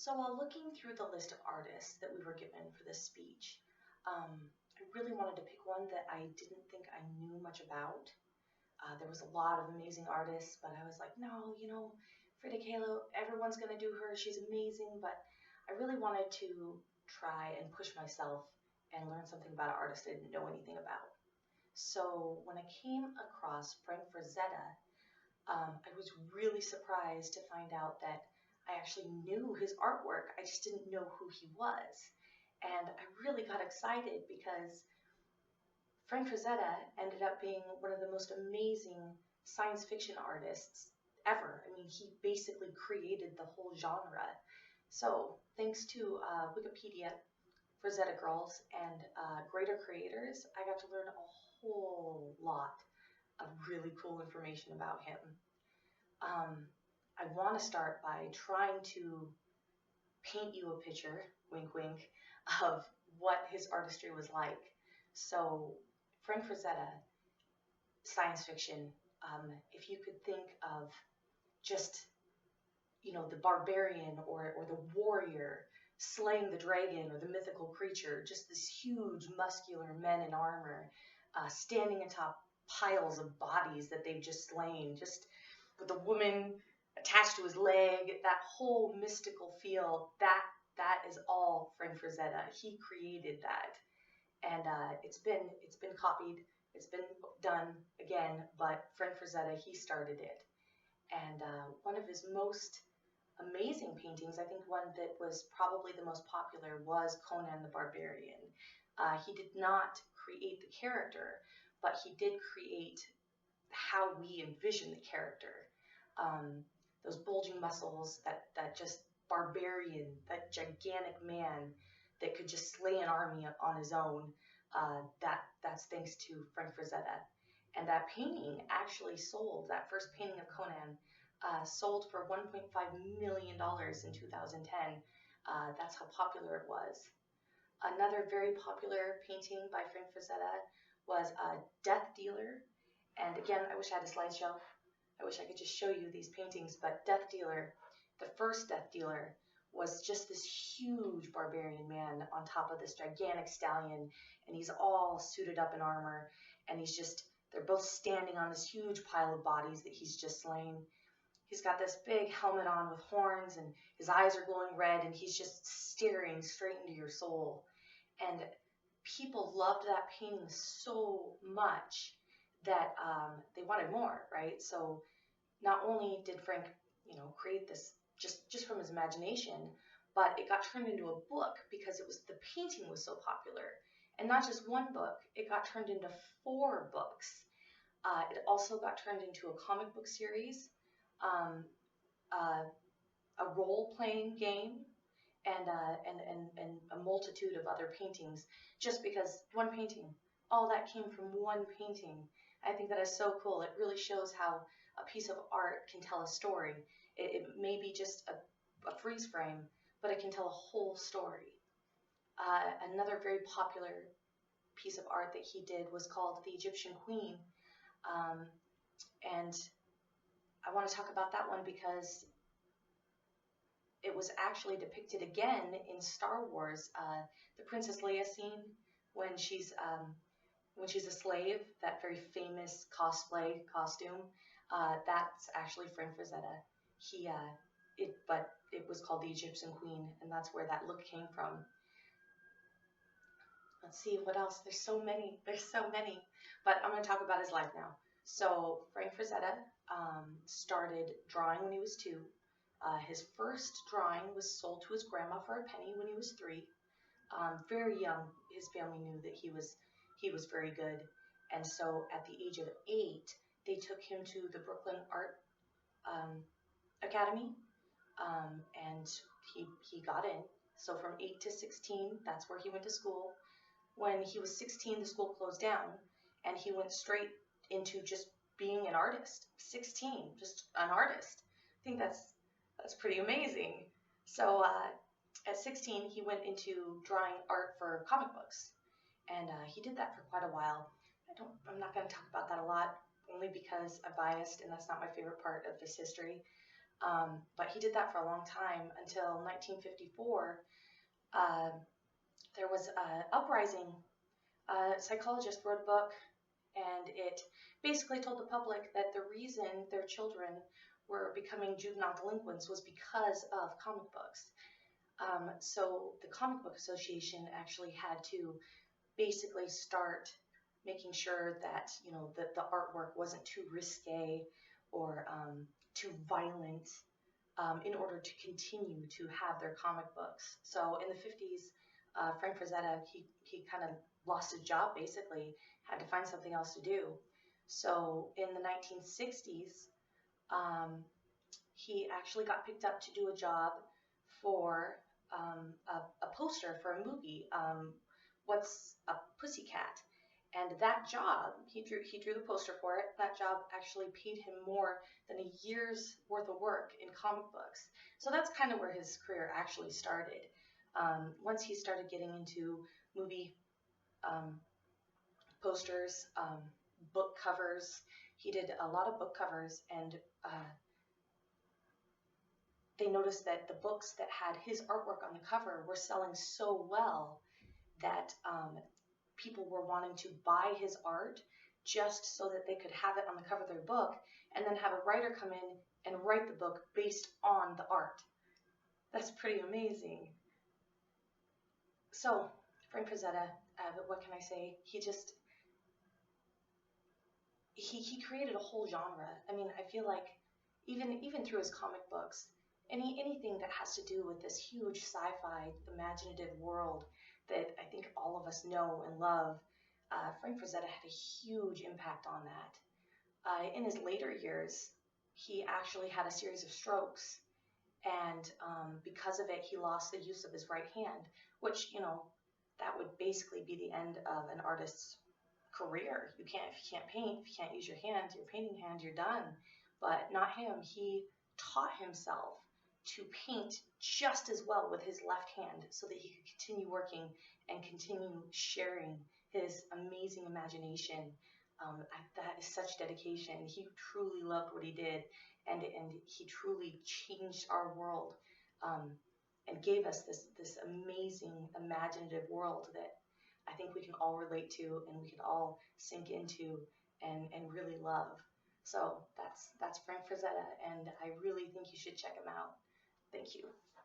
So while looking through the list of artists that we were given for this speech, I really wanted to pick one that I didn't think I knew much about. There was a lot of amazing artists, but I was like, no, Frida Kahlo, everyone's going to do her. She's amazing. But I really wanted to try and push myself and learn something about an artist I didn't know anything about. So when I came across Frank Frazetta, I was really surprised to find out that I actually knew his artwork. I just didn't know who he was. And I really got excited because Frank Frazetta ended up being one of the most amazing science fiction artists ever. I mean, he basically created the whole genre. So, thanks to Wikipedia, Frazetta Girls, and greater creators, I got to learn a whole lot of really cool information about him. I want to start by trying to paint you a picture, wink wink, of what his artistry was like. So, Frank Frazetta, science fiction, if you could think of just, the barbarian or the warrior slaying the dragon or the mythical creature, just this huge muscular men in armor standing atop piles of bodies that they've just slain, just with the woman attached to his leg, that whole mystical feel, that is all Frank Frazetta. He created that. And it's been copied, it's been done again, but Frank Frazetta, he started it. And one of his most amazing paintings, I think one that was probably the most popular, was Conan the Barbarian. He did not create the character, but he did create how we envision the character. Those bulging muscles, that just barbarian, that gigantic man that could just slay an army on his own, that's thanks to Frank Frazetta. And that painting actually sold, that first painting of Conan, sold for $1.5 million in 2010. That's how popular it was. Another very popular painting by Frank Frazetta was Death Dealer. And again, I wish I had a slideshow. I wish I could just show you these paintings, but Death Dealer, the first Death Dealer, was just this huge barbarian man on top of this gigantic stallion, and he's all suited up in armor, and they're both standing on this huge pile of bodies that he's just slain. He's got this big helmet on with horns, and his eyes are glowing red, and he's just staring straight into your soul. And people loved that painting so much that they wanted more, right? So not only did Frank, create this just from his imagination, but it got turned into a book because the painting was so popular. And not just one book, it got turned into 4 books. It also got turned into a comic book series, a role-playing game, and a multitude of other paintings, just because one painting, all that came from one painting. I think that is so cool. It really shows how a piece of art can tell a story. It may be just a freeze frame, but it can tell a whole story. Another very popular piece of art that he did was called The Egyptian Queen. And I want to talk about that one because it was actually depicted again in Star Wars. The Princess Leia scene when she's a slave, that very famous cosplay costume, that's actually Frank Frazetta. But it was called The Egyptian Queen, and that's where that look came from. Let's see what else. There's so many, but I'm going to talk about his life now. So Frank Frazetta started drawing when he was 2. His first drawing was sold to his grandma for a penny when he was 3. Very young, his family knew that he was very good, and so at the age of 8, they took him to the Brooklyn Art Academy, and he got in. So from 8 to 16, that's where he went to school. When he was 16, the school closed down, and he went straight into just being an artist. 16, just an artist. I think that's pretty amazing. So at 16, he went into drawing art for comic books, and he did that for quite a while. I'm not going to talk about that a lot, only because I'm biased, and that's not my favorite part of this history. But he did that for a long time until 1954. Uh, there was an uprising. A psychologist wrote a book, and it basically told the public that the reason their children were becoming juvenile delinquents was because of comic books. So the Comic Book Association actually had to basically start making sure that that the artwork wasn't too risque or too violent in order to continue to have their comic books. So in the 50s, Frank Frazetta, he kind of lost his job basically, had to find something else to do. So in the 1960s, um, he actually got picked up to do a job for a poster for a movie, What's a Pussycat? And that job, he drew the poster for it. That job actually paid him more than a year's worth of work in comic books. So that's kind of where his career actually started. Once he started getting into movie um, posters, book covers, he did a lot of book covers, and they noticed that the books that had his artwork on the cover were selling so well that people were wanting to buy his art just so that they could have it on the cover of their book and then have a writer come in and write the book based on the art. That's pretty amazing. So, Frank Frazetta, what can I say? He created a whole genre. I mean, I feel like even through his comic books, anything that has to do with this huge sci-fi imaginative world that I think all of us know and love, Frank Frazetta had a huge impact on that. In his later years, he actually had a series of strokes, and because of it, he lost the use of his right hand, which that would basically be the end of an artist's career. If you can't paint, if you can't use your hand, your painting hand, you're done. But not him. He taught himself to paint just as well with his left hand so that he could continue working and continue sharing his amazing imagination. That is such dedication. He truly loved what he did, and he truly changed our world, um, and gave us this amazing imaginative world that I think we can all relate to and we can all sink into and really love. So that's Frank Frazetta, and I really think you should check him out. Thank you.